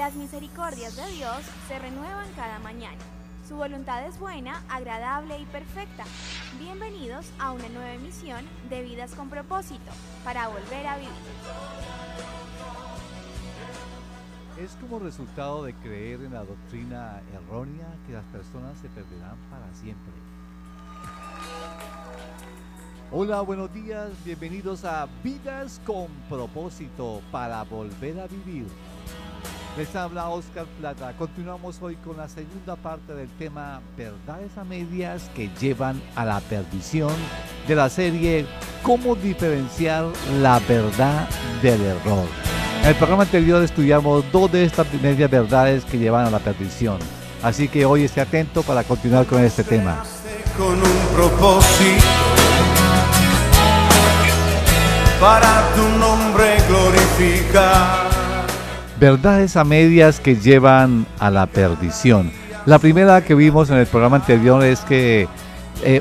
Las misericordias de Dios se renuevan cada mañana. Su voluntad es buena, agradable y perfecta. Bienvenidos a una nueva emisión de Vidas con Propósito, para volver a vivir. Es como resultado de creer en la doctrina errónea que las personas se perderán para siempre. Hola, buenos días, bienvenidos a Vidas con Propósito, para volver a vivir. Les habla Oscar Plata. Continuamos hoy con la segunda parte del tema Verdades a medias que llevan a la perdición, de la serie Cómo diferenciar la verdad del error. En el programa anterior estudiamos dos de estas medias verdades que llevan a la perdición. Así que hoy esté atento para continuar con este tema. Con un propósito, para tu nombre glorificar. Verdades a medias que llevan a la perdición. La primera que vimos en el programa anterior es que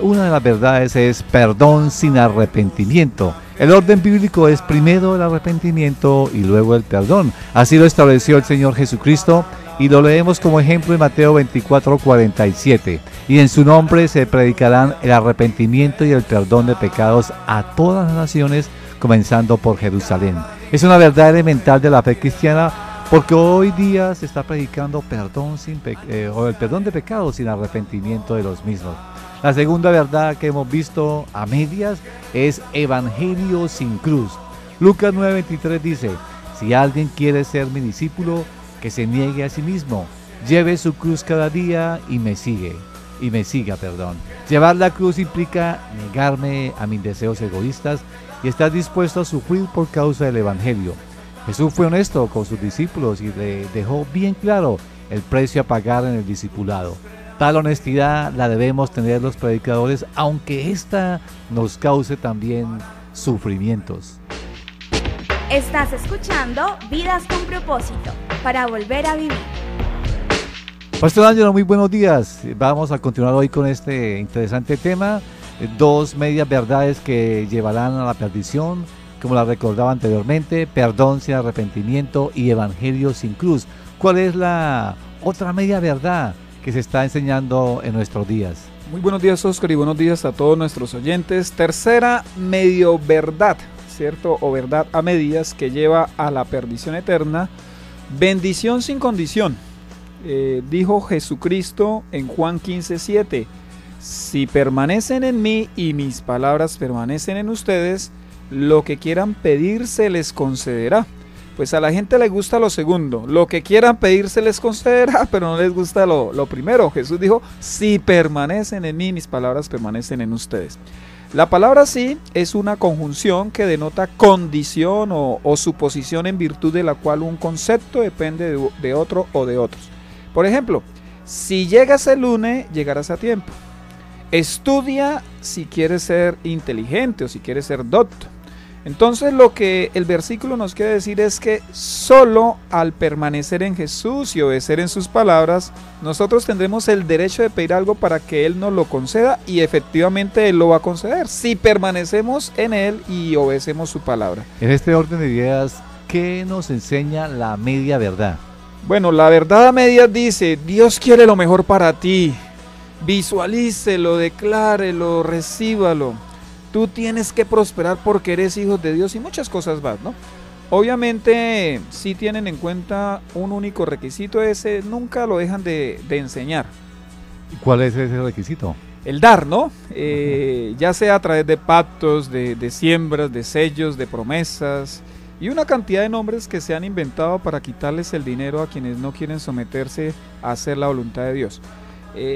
una de las verdades es perdón sin arrepentimiento. El orden bíblico es primero el arrepentimiento y luego el perdón. Así lo estableció el Señor Jesucristo y lo leemos como ejemplo en Mateo 24:47. Y en su nombre se predicarán el arrepentimiento y el perdón de pecados a todas las naciones, comenzando por Jerusalén. Es una verdad elemental de la fe cristiana, porque hoy día se está predicando el perdón de pecados sin arrepentimiento de los mismos. La segunda verdad que hemos visto a medias es evangelio sin cruz. Lucas 9:23 dice: si alguien quiere ser mi discípulo, que se niegue a sí mismo, lleve su cruz cada día y me siga. Llevar la cruz implica negarme a mis deseos egoístas y estar dispuesto a sufrir por causa del evangelio. Jesús fue honesto con sus discípulos y le dejó bien claro el precio a pagar en el discipulado. Tal honestidad la debemos tener los predicadores, aunque esta nos cause también sufrimientos. Estás escuchando Vidas con Propósito, para volver a vivir. Pastor Ángelo, muy buenos días. Vamos a continuar hoy con este interesante tema. Dos medias verdades que llevarán a la perdición, como la recordaba anteriormente: perdón sin arrepentimiento y evangelio sin cruz. ¿Cuál es la otra media verdad que se está enseñando en nuestros días? Muy buenos días, Oscar, y buenos días a todos nuestros oyentes. Tercera medio verdad, ¿cierto? O verdad a medias que lleva a la perdición eterna: bendición sin condición. Dijo Jesucristo en Juan 15:7: si permanecen en mí y mis palabras permanecen en ustedes, lo que quieran pedir se les concederá. Pues a la gente le gusta lo segundo, lo que quieran pedir se les concederá, pero no les gusta lo primero. Jesús dijo: si permanecen en mí, mis palabras permanecen en ustedes. La palabra sí es una conjunción que denota condición o suposición en virtud de la cual un concepto depende de otro o de otros. Por ejemplo, si llegas el lunes, llegarás a tiempo. Estudia si quieres ser inteligente o si quieres ser docto. Entonces lo que el versículo nos quiere decir es que solo al permanecer en Jesús y obedecer en sus palabras, nosotros tendremos el derecho de pedir algo para que Él nos lo conceda, y efectivamente Él lo va a conceder si permanecemos en Él y obedecemos su palabra. En este orden de ideas, ¿qué nos enseña la media verdad? Bueno, la verdad a medias dice: Dios quiere lo mejor para ti. Visualícelo, declárelo, recíbalo. Tú tienes que prosperar porque eres hijo de Dios, y muchas cosas más, ¿no? Obviamente, si tienen en cuenta un único requisito, ese nunca lo dejan de enseñar. ¿Y cuál es ese requisito? El dar, ¿no? Ya sea a través de pactos, de siembras, de sellos, de promesas, y una cantidad de nombres que se han inventado para quitarles el dinero a quienes no quieren someterse a hacer la voluntad de Dios.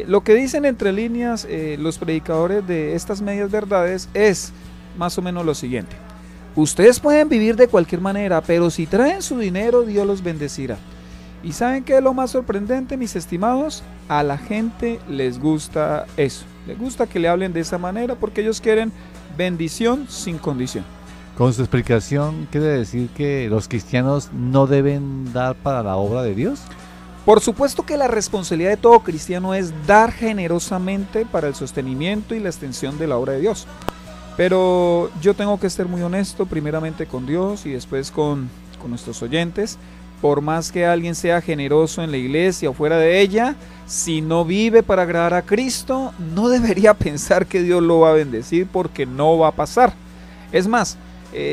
Lo que dicen entre líneas los predicadores de estas medias verdades es más o menos lo siguiente: ustedes pueden vivir de cualquier manera, pero si traen su dinero, Dios los bendecirá. ¿Y saben qué es lo más sorprendente, mis estimados? A la gente les gusta eso, les gusta que le hablen de esa manera, porque ellos quieren bendición sin condición. Con su explicación, ¿quiere decir que los cristianos no deben dar para la obra de Dios? Por supuesto que la responsabilidad de todo cristiano es dar generosamente para el sostenimiento y la extensión de la obra de Dios. Pero yo tengo que ser muy honesto, primeramente con Dios y después con nuestros oyentes, por más que alguien sea generoso en la iglesia o fuera de ella, si no vive para agradar a Cristo, no debería pensar que Dios lo va a bendecir, porque no va a pasar. Es más,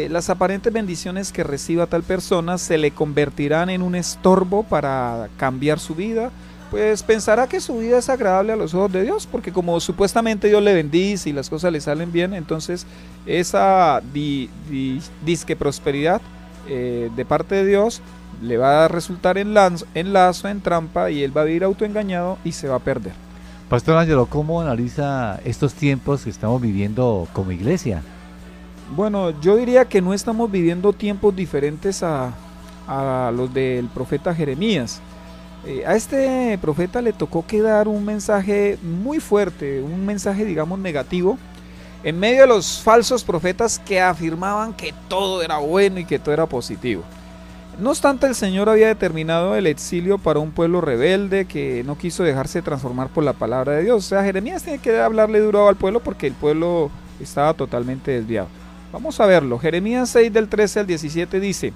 las aparentes bendiciones que reciba tal persona se le convertirán en un estorbo para cambiar su vida, pues pensará que su vida es agradable a los ojos de Dios, porque como supuestamente Dios le bendice y las cosas le salen bien, entonces esa disque prosperidad de parte de Dios le va a resultar en lazo, en trampa, y él va a vivir autoengañado y se va a perder. Pastor Ángelo, ¿cómo analiza estos tiempos que estamos viviendo como iglesia? Bueno, yo diría que no estamos viviendo tiempos diferentes a los del profeta Jeremías. A este profeta le tocó que dar un mensaje muy fuerte, un mensaje, digamos, negativo, en medio de los falsos profetas que afirmaban que todo era bueno y que todo era positivo. No obstante, el Señor había determinado el exilio para un pueblo rebelde que no quiso dejarse transformar por la palabra de Dios. O sea, Jeremías tiene que hablarle duro al pueblo porque el pueblo estaba totalmente desviado. Vamos a verlo. Jeremías 6 del 13 al 17 dice: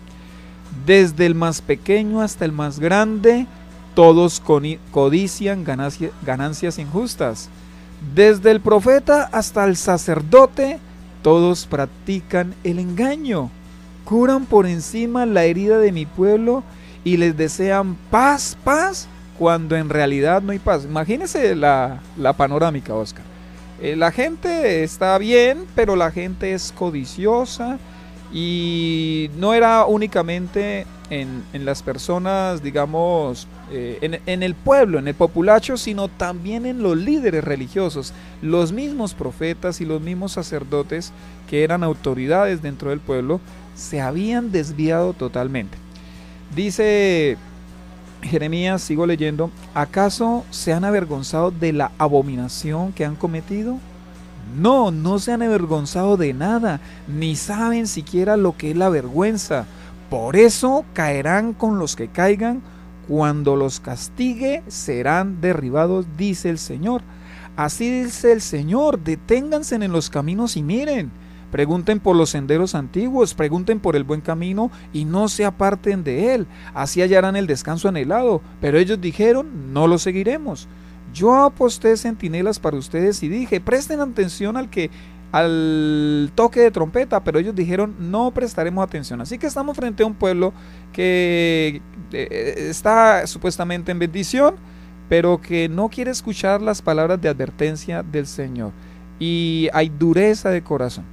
desde el más pequeño hasta el más grande, todos codician ganancias injustas. Desde el profeta hasta el sacerdote, todos practican el engaño. Curan por encima la herida de mi pueblo y les desean paz, paz, cuando en realidad no hay paz. Imagínese la panorámica, Oscar. La gente está bien, pero la gente es codiciosa, y no era únicamente en las personas, digamos, en el pueblo, en el populacho, sino también en los líderes religiosos, los mismos profetas y los mismos sacerdotes que eran autoridades dentro del pueblo, se habían desviado totalmente. Dice Jeremías, sigo leyendo: ¿acaso se han avergonzado de la abominación que han cometido? No, no se han avergonzado de nada, ni saben siquiera lo que es la vergüenza. Por eso caerán con los que caigan, cuando los castigue serán derribados, dice el Señor. Así dice el Señor: deténganse en los caminos y miren. Pregunten por los senderos antiguos, pregunten por el buen camino y no se aparten de él. Así hallarán el descanso anhelado. Pero ellos dijeron: no lo seguiremos. Yo aposté centinelas para ustedes y dije: presten atención al toque de trompeta. Pero ellos dijeron: no prestaremos atención. Así que estamos frente a un pueblo que está supuestamente en bendición, pero que no quiere escuchar las palabras de advertencia del Señor. Y hay dureza de corazón.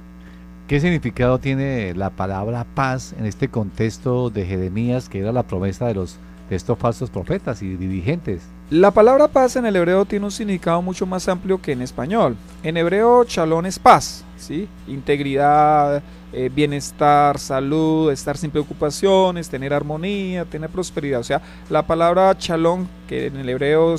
¿Qué significado tiene la palabra paz en este contexto de Jeremías, que era la promesa de estos falsos profetas y dirigentes? La palabra paz en el hebreo tiene un significado mucho más amplio que en español. En hebreo, shalom es paz, ¿sí? Integridad, bienestar, salud, estar sin preocupaciones, tener armonía, tener prosperidad. O sea, la palabra shalom, que en el hebreo,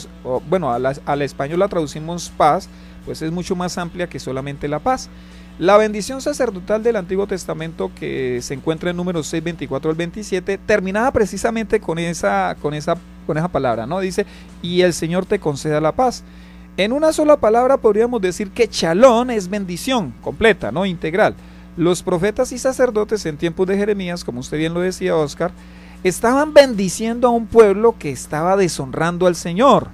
bueno, al español la traducimos paz, pues es mucho más amplia que solamente la paz. La bendición sacerdotal del Antiguo Testamento, que se encuentra en Números 6, 24 al 27, terminaba precisamente con esa palabra, ¿no? Dice: y el Señor te conceda la paz. En una sola palabra podríamos decir que shalom es bendición completa, ¿no? Integral. Los profetas y sacerdotes en tiempos de Jeremías, como usted bien lo decía, Oscar, estaban bendiciendo a un pueblo que estaba deshonrando al Señor.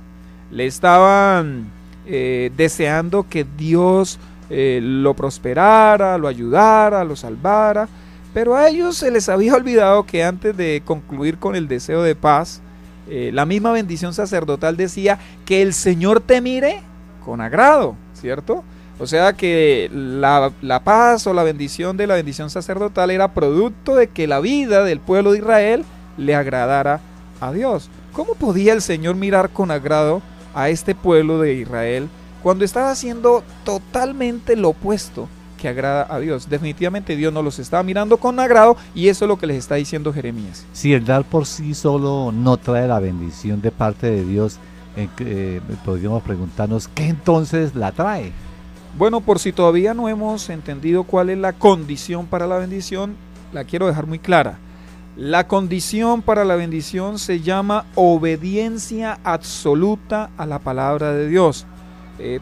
Le estaban deseando que Dios lo prosperara, lo ayudara, lo salvara, pero a ellos se les había olvidado que antes de concluir con el deseo de paz, la misma bendición sacerdotal decía: que el Señor te mire con agrado, ¿cierto? O sea que la paz o la bendición de la bendición sacerdotal era producto de que la vida del pueblo de Israel le agradara a Dios. ¿Cómo podía el Señor mirar con agrado a este pueblo de Israel cuando estaba haciendo totalmente lo opuesto que agrada a Dios? Definitivamente Dios no los estaba mirando con agrado, y eso es lo que les está diciendo Jeremías. Si el dar por sí solo no trae la bendición de parte de Dios, podríamos preguntarnos: ¿qué entonces la trae? Bueno, por si todavía no hemos entendido cuál es la condición para la bendición, la quiero dejar muy clara. La condición para la bendición se llama obediencia absoluta a la palabra de Dios.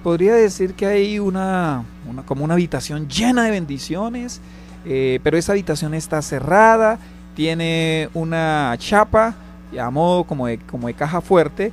Podría decir que hay como una habitación llena de bendiciones, pero esa habitación está cerrada tiene una chapa a modo como de caja fuerte,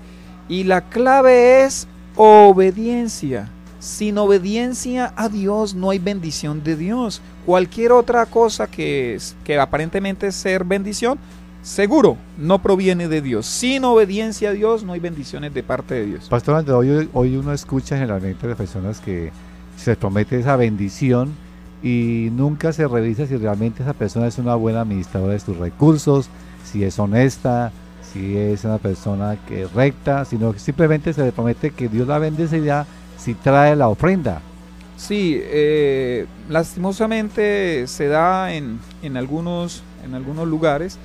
y la clave es obediencia. Sin obediencia a Dios no hay bendición de Dios. Cualquier otra cosa que aparentemente ser bendición, seguro no proviene de Dios. Sin obediencia a Dios no hay bendiciones de parte de Dios. Pastor Andrés, hoy uno escucha generalmente de personas que se les promete esa bendición y nunca se revisa si realmente esa persona es una buena administradora de sus recursos, si es honesta, si es una persona que es recta, sino que simplemente se le promete que Dios la bendecirá si trae la ofrenda. Sí, lastimosamente se da en algunos lugares,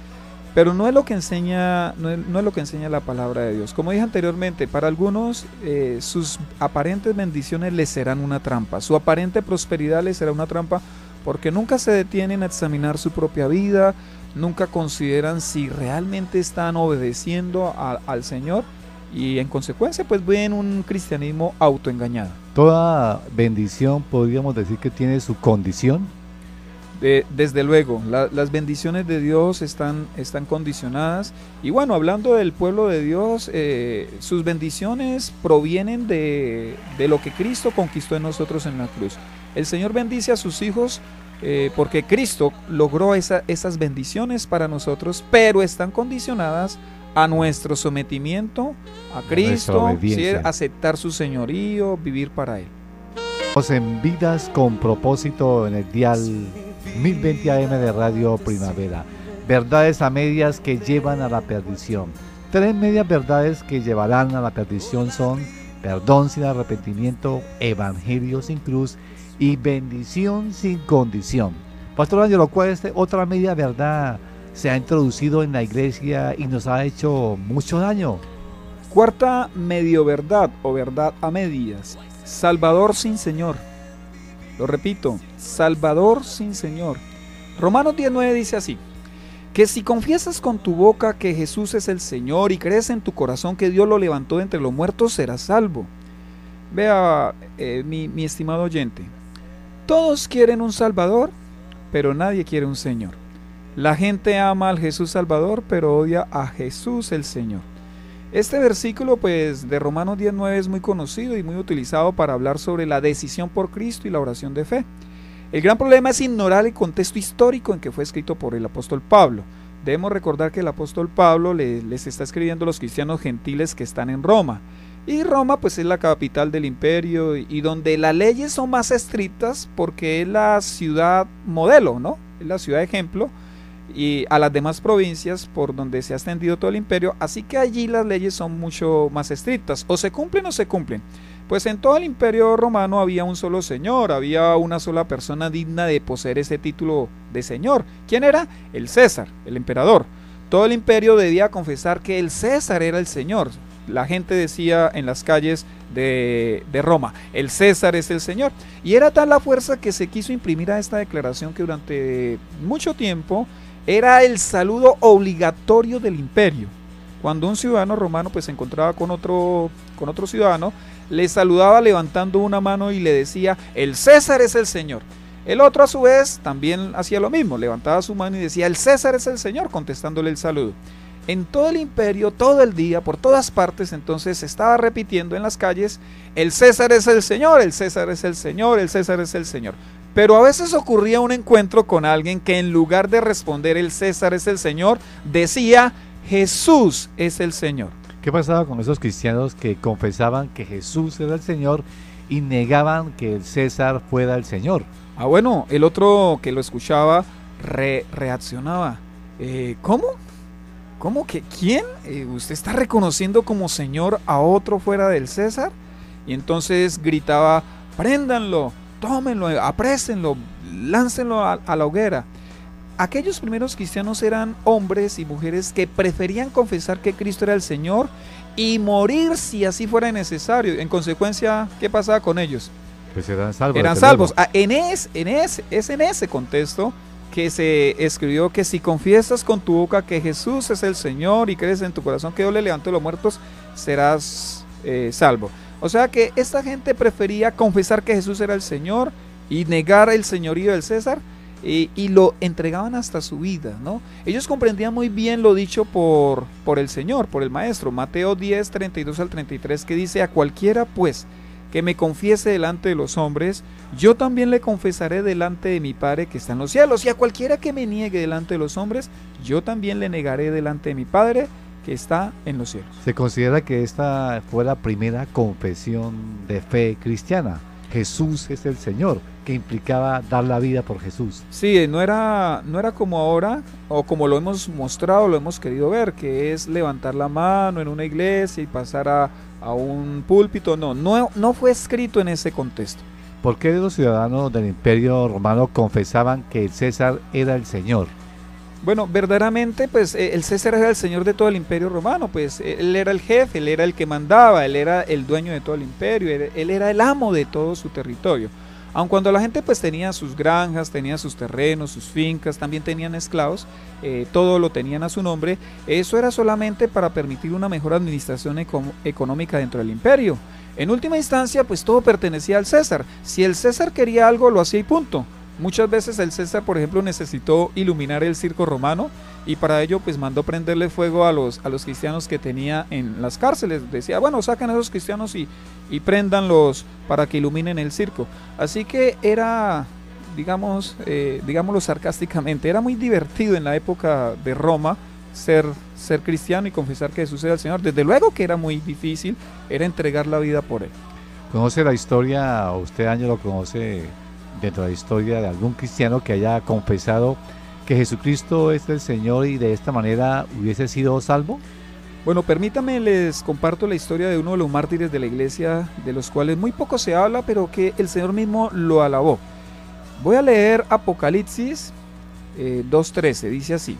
pero no es lo que enseña, no es lo que enseña la palabra de Dios. Como dije anteriormente, para algunos sus aparentes bendiciones les serán una trampa, su aparente prosperidad les será una trampa, porque nunca se detienen a examinar su propia vida, nunca consideran si realmente están obedeciendo al Señor, y en consecuencia pues ven un cristianismo autoengañado. Toda bendición podríamos decir que tiene su condición. Desde luego, las bendiciones de Dios están condicionadas, y bueno, hablando del pueblo de Dios, sus bendiciones provienen de lo que Cristo conquistó en nosotros en la cruz. El Señor bendice a sus hijos porque Cristo logró esas bendiciones para nosotros, pero están condicionadas a nuestro sometimiento a Cristo, ¿sí? Aceptar su señorío, vivir para Él. En Vidas con Propósito en el dial 1020 AM de Radio Primavera. Verdades a medias que llevan a la perdición. 3 medias verdades que llevarán a la perdición son: perdón sin arrepentimiento, evangelio sin cruz y bendición sin condición. Pastor Ángelo, ¿cuál es otra media verdad se ha introducido en la iglesia y nos ha hecho mucho daño? Cuarta medio verdad o verdad a medias: Salvador sin Señor. Lo repito, Salvador sin Señor. Romanos 10:9 dice así: que si confiesas con tu boca que Jesús es el Señor y crees en tu corazón que Dios lo levantó de entre los muertos, serás salvo. Vea, mi estimado oyente, todos quieren un Salvador, pero nadie quiere un Señor. La gente ama al Jesús Salvador, pero odia a Jesús el Señor. Este versículo pues de Romanos 10:9 es muy conocido y muy utilizado para hablar sobre la decisión por Cristo y la oración de fe. El gran problema es ignorar el contexto histórico en que fue escrito por el apóstol Pablo. Debemos recordar que el apóstol Pablo les está escribiendo a los cristianos gentiles que están en Roma. Y Roma pues es la capital del imperio y donde las leyes son más estrictas porque es la ciudad modelo, ¿no? Es la ciudad ejemplo y a las demás provincias por donde se ha extendido todo el imperio, así que allí las leyes son mucho más estrictas, o se cumplen o se cumplen. Pues en todo el imperio romano había un solo señor, había una sola persona digna de poseer ese título de señor. ¿Quién era? El César, el emperador. Todo el imperio debía confesar que el César era el señor. La gente decía en las calles de Roma: el César es el Señor. Y era tal la fuerza que se quiso imprimir a esta declaración que durante mucho tiempo era el saludo obligatorio del imperio. Cuando un ciudadano romano pues se encontraba con otro ciudadano, le saludaba levantando una mano y le decía: el César es el Señor. El otro a su vez también hacía lo mismo, levantaba su mano y decía: el César es el Señor, contestándole el saludo. En todo el imperio, todo el día, por todas partes, entonces se estaba repitiendo en las calles: el César es el Señor, el César es el Señor, el César es el Señor. Pero a veces ocurría un encuentro con alguien que en lugar de responder el César es el Señor, decía: Jesús es el Señor. ¿Qué pasaba con esos cristianos que confesaban que Jesús era el Señor y negaban que el César fuera el Señor? Bueno, el otro que lo escuchaba reaccionaba: ¿cómo? ¿Cómo que quién? ¿Usted está reconociendo como Señor a otro fuera del César? Y entonces gritaba: préndanlo, tómenlo, aprésenlo, láncenlo a la hoguera. Aquellos primeros cristianos eran hombres y mujeres que preferían confesar que Cristo era el Señor y morir si así fuera necesario. En consecuencia, ¿qué pasaba con ellos? Pues eran salvos. Eran salvos. Es en ese contexto que se escribió que si confiesas con tu boca que Jesús es el Señor y crees en tu corazón que Dios le levantó de los muertos, serás salvo. O sea que esta gente prefería confesar que Jesús era el Señor y negar el señorío del César. y lo entregaban hasta su vida, ¿no? Ellos comprendían muy bien lo dicho por el Señor, por el Maestro, Mateo 10, 32 al 33, que dice: a cualquiera pues que me confiese delante de los hombres, yo también le confesaré delante de mi Padre que está en los cielos, y a cualquiera que me niegue delante de los hombres, yo también le negaré delante de mi Padre que está en los cielos. Se considera que esta fue la primera confesión de fe cristiana. Jesús es el Señor, que implicaba dar la vida por Jesús. Sí, no era como ahora, o como lo hemos mostrado, lo hemos querido ver, que es levantar la mano en una iglesia y pasar a un púlpito. No fue escrito en ese contexto. ¿Por qué los ciudadanos del Imperio Romano confesaban que el César era el Señor? Bueno, verdaderamente, pues el César era el señor de todo el Imperio Romano, pues él era el jefe, él era el que mandaba, él era el dueño de todo el imperio, él era el amo de todo su territorio. Aun cuando la gente pues tenía sus granjas, tenía sus terrenos, sus fincas, también tenían esclavos, todo lo tenían a su nombre, eso era solamente para permitir una mejor administración económica dentro del imperio. En última instancia, pues todo pertenecía al César. Si el César quería algo, lo hacía y punto. Muchas veces el César, por ejemplo, necesitó iluminar el circo romano y para ello pues mandó prenderle fuego a los cristianos que tenía en las cárceles. Decía, bueno, saquen a esos cristianos y préndanlos para que iluminen el circo. Así que era, digámoslo sarcásticamente, era muy divertido en la época de Roma ser cristiano y confesar que Jesús era el Señor. Desde luego que era muy difícil, era entregar la vida por él. ¿Conoce la historia, o usted, Ángelo, conoce dentro de la historia de algún cristiano que haya confesado que Jesucristo es el Señor y de esta manera hubiese sido salvo? Bueno, permítame, les comparto la historia de uno de los mártires de la iglesia, de los cuales muy poco se habla, pero que el Señor mismo lo alabó. Voy a leer Apocalipsis 2:13, dice así: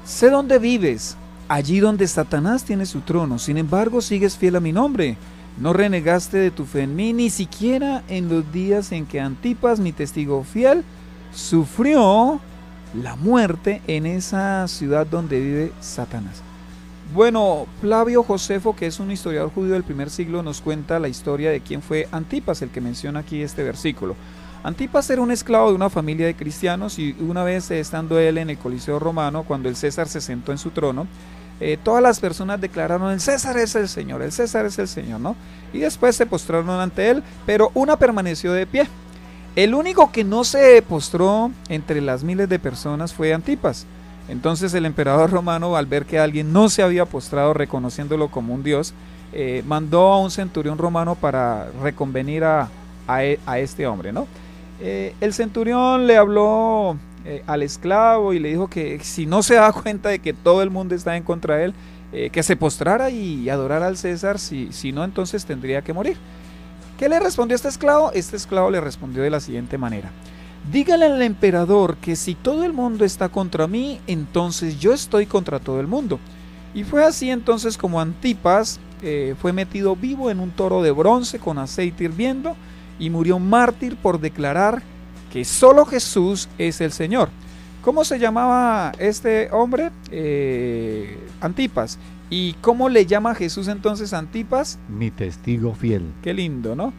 sé dónde vives, allí donde Satanás tiene su trono, sin embargo sigues fiel a mi nombre. No renegaste de tu fe en mí, ni siquiera en los días en que Antipas, mi testigo fiel, sufrió la muerte en esa ciudad donde vive Satanás. Bueno, Flavio Josefo, que es un historiador judío del primer siglo, nos cuenta la historia de quién fue Antipas, el que menciona aquí este versículo. Antipas era un esclavo de una familia de cristianos y una vez estando él en el Coliseo romano, cuando el César se sentó en su trono, todas las personas declararon: el César es el Señor, el César es el Señor, ¿no? Y después se postraron ante él, pero una permaneció de pie. El único que no se postró entre las miles de personas fue Antipas. Entonces el emperador romano, al ver que alguien no se había postrado reconociéndolo como un dios, mandó a un centurión romano para reconvenir a este hombre, ¿no? El centurión le habló al esclavo y le dijo que si no se daba cuenta de que todo el mundo está en contra de él, que se postrara y adorara al César, si no, entonces tendría que morir. ¿Qué le respondió este esclavo? Este esclavo le respondió de la siguiente manera: dígale al emperador que si todo el mundo está contra mí, entonces yo estoy contra todo el mundo. Y fue así entonces como Antipas fue metido vivo en un toro de bronce con aceite hirviendo y murió mártir por declarar que solo Jesús es el Señor. ¿Cómo se llamaba este hombre? Antipas. ¿Y cómo le llama Jesús entonces a Antipas? Mi testigo fiel. Qué lindo, ¿no?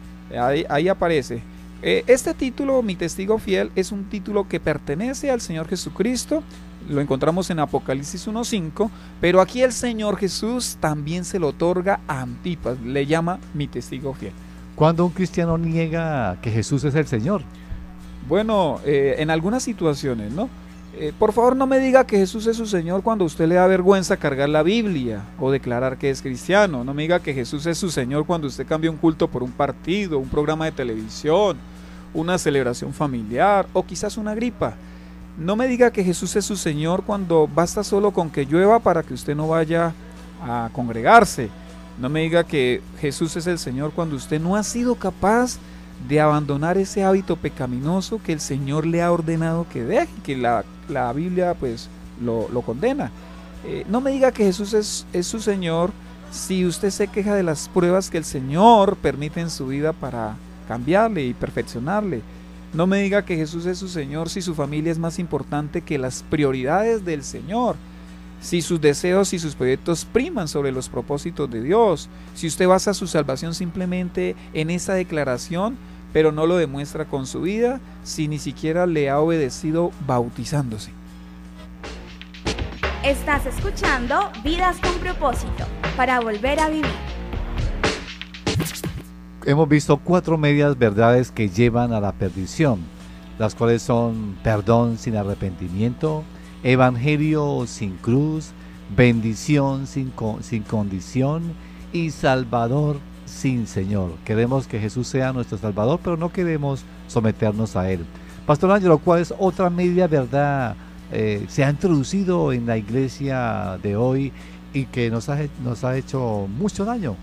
Ahí aparece. Este título, mi testigo fiel, es un título que pertenece al Señor Jesucristo. Lo encontramos en Apocalipsis 1:5, pero aquí el Señor Jesús también se lo otorga a Antipas, le llama mi testigo fiel. ¿Cuándo un cristiano niega que Jesús es el Señor? Bueno, en algunas situaciones, ¿no? Por favor, no me diga que Jesús es su Señor cuando a usted le da vergüenza cargar la Biblia o declarar que es cristiano. No me diga que Jesús es su Señor cuando usted cambia un culto por un partido, un programa de televisión, una celebración familiar o quizás una gripa. No me diga que Jesús es su Señor cuando basta solo con que llueva para que usted no vaya a congregarse. No me diga que Jesús es el Señor cuando usted no ha sido capaz de abandonar ese hábito pecaminoso que el Señor le ha ordenado que deje, que la Biblia pues lo condena. No me diga que Jesús es su Señor si usted se queja de las pruebas que el Señor permite en su vida para cambiarle y perfeccionarle. No me diga que Jesús es su Señor si su familia es más importante que las prioridades del Señor, si sus deseos y sus proyectos priman sobre los propósitos de Dios, si usted basa su salvación simplemente en esa declaración, pero no lo demuestra con su vida, si ni siquiera le ha obedecido bautizándose. Estás escuchando Vidas con Propósito, para volver a vivir. Hemos visto 4 medias verdades que llevan a la perdición, las cuales son perdón sin arrepentimiento, evangelio sin cruz, bendición sin condición y salvador sin Señor. Queremos que Jesús sea nuestro salvador, pero no queremos someternos a Él. Pastor Ángelo, ¿cuál es otra media verdad se ha introducido en la iglesia de hoy y que nos ha hecho mucho daño?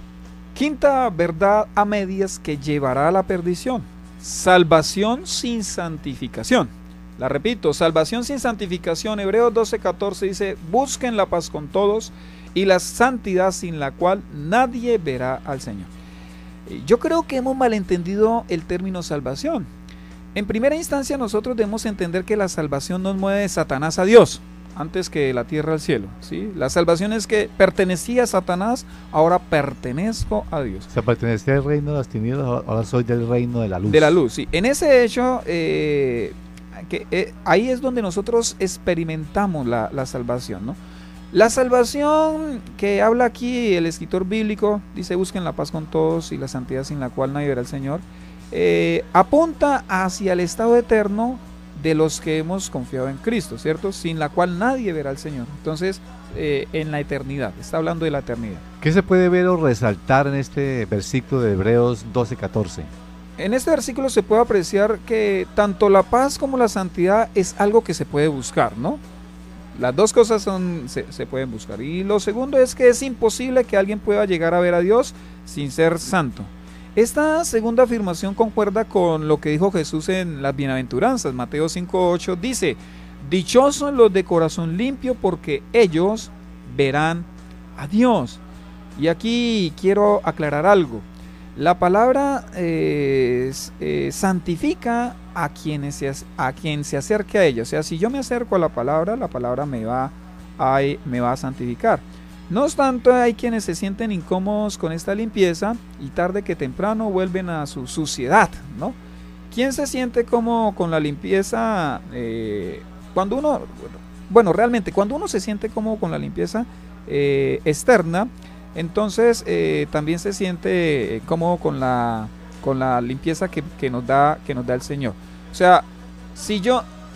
Quinta verdad a medias que llevará a la perdición: salvación sin santificación. La repito, salvación sin santificación. Hebreos 12:14 dice: busquen la paz con todos y la santidad, sin la cual nadie verá al Señor. Yo creo que hemos malentendido el término salvación. En primera instancia, nosotros debemos entender que la salvación nos mueve de Satanás a Dios, antes que de la tierra al cielo, ¿sí? La salvación es que pertenecía a Satanás, ahora pertenezco a Dios. O sea, pertenecía al reino de las tinieblas, ahora soy del reino de la luz. De la luz, sí. En ese hecho, ahí es donde nosotros experimentamos la salvación, ¿no? La salvación que habla aquí el escritor bíblico, dice: busquen la paz con todos y la santidad, sin la cual nadie verá al Señor. Apunta hacia el estado eterno de los que hemos confiado en Cristo, ¿cierto? Sin la cual nadie verá al Señor. Entonces, en la eternidad, está hablando de la eternidad. ¿Qué se puede ver o resaltar en este versículo de Hebreos 12:14? En este versículo se puede apreciar que tanto la paz como la santidad es algo que se puede buscar, ¿no? Las dos cosas se pueden buscar. Y lo segundo es que es imposible que alguien pueda llegar a ver a Dios sin ser santo. Esta segunda afirmación concuerda con lo que dijo Jesús en las bienaventuranzas. Mateo 5:8 dice: dichosos los de corazón limpio, porque ellos verán a Dios. Y aquí quiero aclarar algo. La palabra santifica a quien se acerque a ella. O sea, si yo me acerco a la palabra me va a santificar. No obstante, hay quienes se sienten incómodos con esta limpieza y tarde que temprano vuelven a su suciedad, ¿no? ¿Quién se siente cómodo con la limpieza? Cuando uno se siente cómodo con la limpieza externa, entonces también se siente cómodo con la limpieza que nos da el Señor. O sea,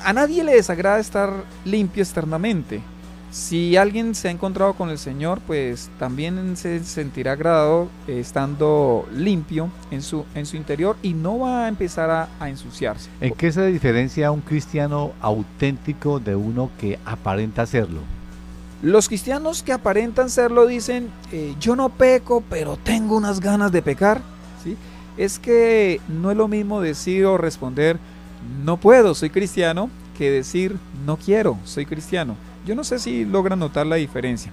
a nadie le desagrada estar limpio externamente. Si alguien se ha encontrado con el Señor, pues también se sentirá agradado estando limpio en su interior y no va a empezar a ensuciarse. ¿En qué se diferencia un cristiano auténtico de uno que aparenta serlo? Los cristianos que aparentan serlo dicen: yo no peco, pero tengo unas ganas de pecar, ¿sí? Es que no es lo mismo decir o responder: no puedo, soy cristiano, que decir: no quiero, soy cristiano. Yo no sé si logran notar la diferencia.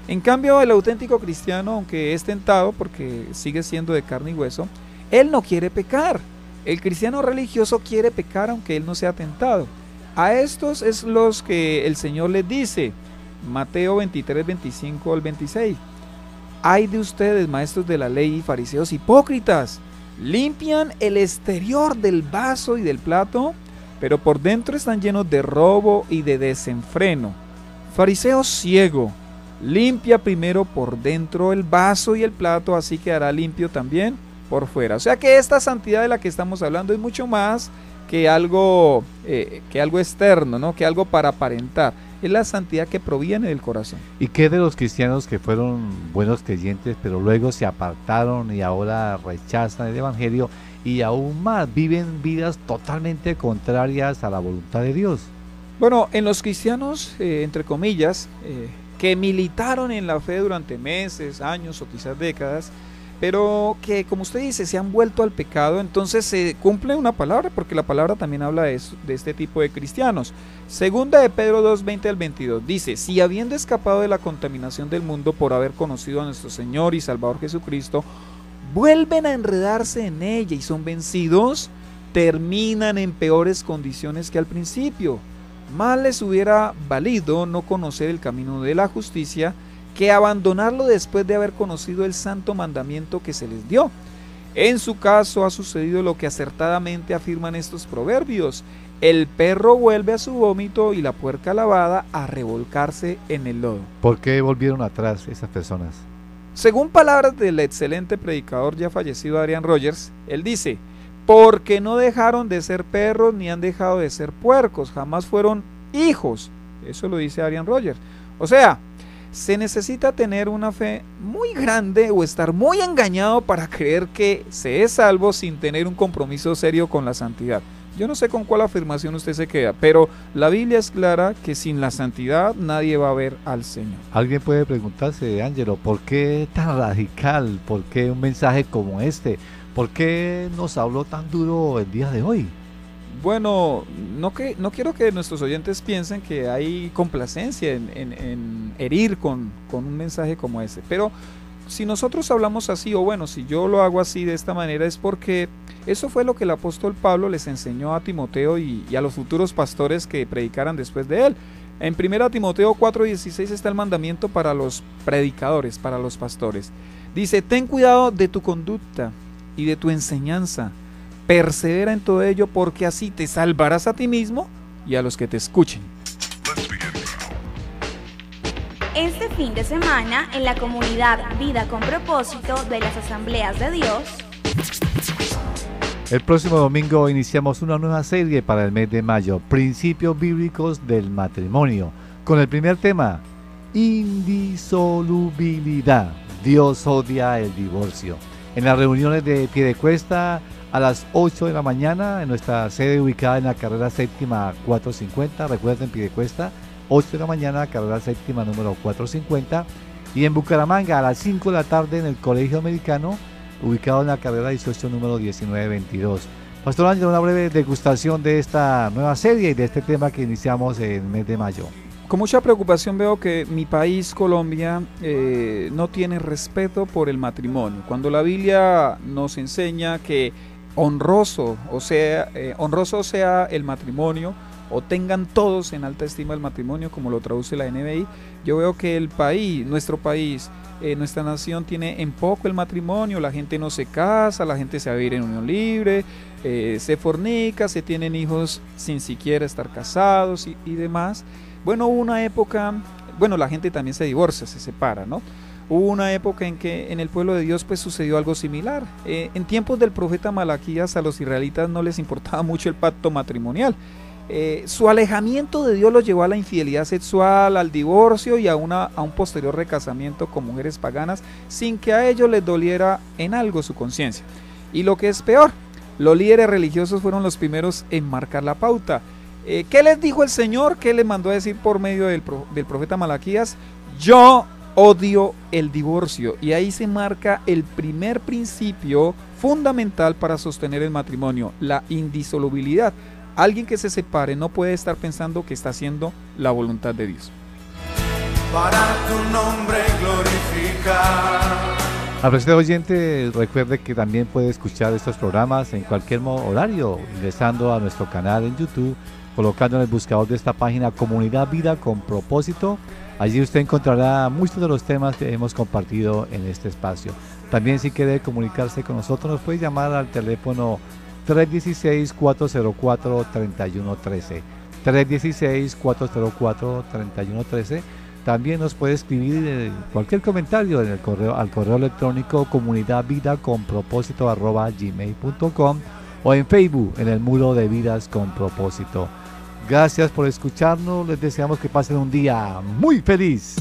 En cambio, el auténtico cristiano, aunque es tentado porque sigue siendo de carne y hueso, él no quiere pecar. El cristiano religioso quiere pecar aunque él no sea tentado. A estos es los que el Señor les dice, Mateo 23, 25 al 26. Ay de ustedes, maestros de la ley y fariseos hipócritas, limpian el exterior del vaso y del plato, pero por dentro están llenos de robo y de desenfreno. Fariseo ciego, limpia primero por dentro el vaso y el plato, así quedará limpio también por fuera. O sea que esta santidad de la que estamos hablando es mucho más que algo externo, ¿no? Que algo para aparentar. Es la santidad que proviene del corazón. ¿Y qué de los cristianos que fueron buenos creyentes, pero luego se apartaron y ahora rechazan el evangelio y aún más viven vidas totalmente contrarias a la voluntad de Dios? Bueno, en los cristianos, entre comillas, que militaron en la fe durante meses, años o quizás décadas, pero que, como usted dice, se han vuelto al pecado, entonces se cumple una palabra, porque la palabra también habla de este tipo de cristianos. Segunda de Pedro 2, 20 al 22, dice: si habiendo escapado de la contaminación del mundo por haber conocido a nuestro Señor y Salvador Jesucristo, vuelven a enredarse en ella y son vencidos, terminan en peores condiciones que al principio. Más les hubiera valido no conocer el camino de la justicia que abandonarlo después de haber conocido el santo mandamiento que se les dio. En su caso ha sucedido lo que acertadamente afirman estos proverbios: el perro vuelve a su vómito y la puerca lavada a revolcarse en el lodo. ¿Por qué volvieron atrás esas personas? Según palabras del excelente predicador ya fallecido Adrian Rogers, él dice: porque no dejaron de ser perros ni han dejado de ser puercos, jamás fueron hijos. Eso lo dice Adrian Rogers. O sea, se necesita tener una fe muy grande o estar muy engañado para creer que se es salvo sin tener un compromiso serio con la santidad. Yo no sé con cuál afirmación usted se queda, pero la Biblia es clara que sin la santidad nadie va a ver al Señor. Alguien puede preguntarse, Ángelo, ¿por qué tan radical? ¿Por qué un mensaje como este? ¿Por qué nos habló tan duro el día de hoy? Bueno, no quiero que nuestros oyentes piensen que hay complacencia en herir con un mensaje como ese, pero si nosotros hablamos así, o bueno, si yo lo hago así de esta manera, es porque eso fue lo que el apóstol Pablo les enseñó a Timoteo y a los futuros pastores que predicaran después de él. En 1 Timoteo 4:16 está el mandamiento para los predicadores, para los pastores. Dice: ten cuidado de tu conducta y de tu enseñanza, persevera en todo ello, porque así te salvarás a ti mismo y a los que te escuchen. Este fin de semana, en la comunidad Vida con Propósito de las Asambleas de Dios, el próximo domingo iniciamos una nueva serie para el mes de mayo, Principios Bíblicos del Matrimonio, con el primer tema, indisolubilidad. Dios odia el divorcio. En las reuniones de Piedecuesta a las 8 de la mañana, en nuestra sede ubicada en la carrera séptima 450, recuerden, Piedecuesta, 8 de la mañana, carrera séptima número 450, y en Bucaramanga a las 5 de la tarde en el Colegio Americano, ubicado en la carrera 18 número 1922. Pastor Ángel, una breve degustación de esta nueva serie y de este tema que iniciamos en el mes de mayo. Con mucha preocupación veo que mi país, Colombia, no tiene respeto por el matrimonio. Cuando la Biblia nos enseña que honroso sea el matrimonio, o tengan todos en alta estima el matrimonio, como lo traduce la NBI, yo veo que el país, nuestro país, nuestra nación tiene en poco el matrimonio. La gente no se casa, la gente se va a vivir en unión libre, se fornica, se tienen hijos sin siquiera estar casados y demás. Bueno, hubo una época, la gente también se divorcia, se separa, ¿no? Hubo una época en que en el pueblo de Dios pues sucedió algo similar. En tiempos del profeta Malaquías a los israelitas no les importaba mucho el pacto matrimonial. Su alejamiento de Dios los llevó a la infidelidad sexual, al divorcio y a un posterior recasamiento con mujeres paganas, sin que a ellos les doliera en algo su conciencia. Y lo que es peor, los líderes religiosos fueron los primeros en marcar la pauta. ¿Qué les dijo el Señor? ¿Qué les mandó a decir por medio del profeta Malaquías? Yo odio el divorcio. Y ahí se marca el primer principio fundamental para sostener el matrimonio, la indisolubilidad. Alguien que se separe no puede estar pensando que está haciendo la voluntad de Dios. Para tu nombre glorificar. Apreciado oyente, recuerde que también puede escuchar estos programas en cualquier horario, ingresando a nuestro canal en YouTube, colocando en el buscador de esta página Comunidad Vida con Propósito. Allí usted encontrará muchos de los temas que hemos compartido en este espacio. También, si quiere comunicarse con nosotros, nos puede llamar al teléfono 316-404-3113. 316-404-3113. También nos puede escribir cualquier comentario en el al correo electrónico comunidadvidaconpropósito@gmail.com o en Facebook en el muro de Vidas con Propósito. Gracias por escucharnos. Les deseamos que pasen un día muy feliz.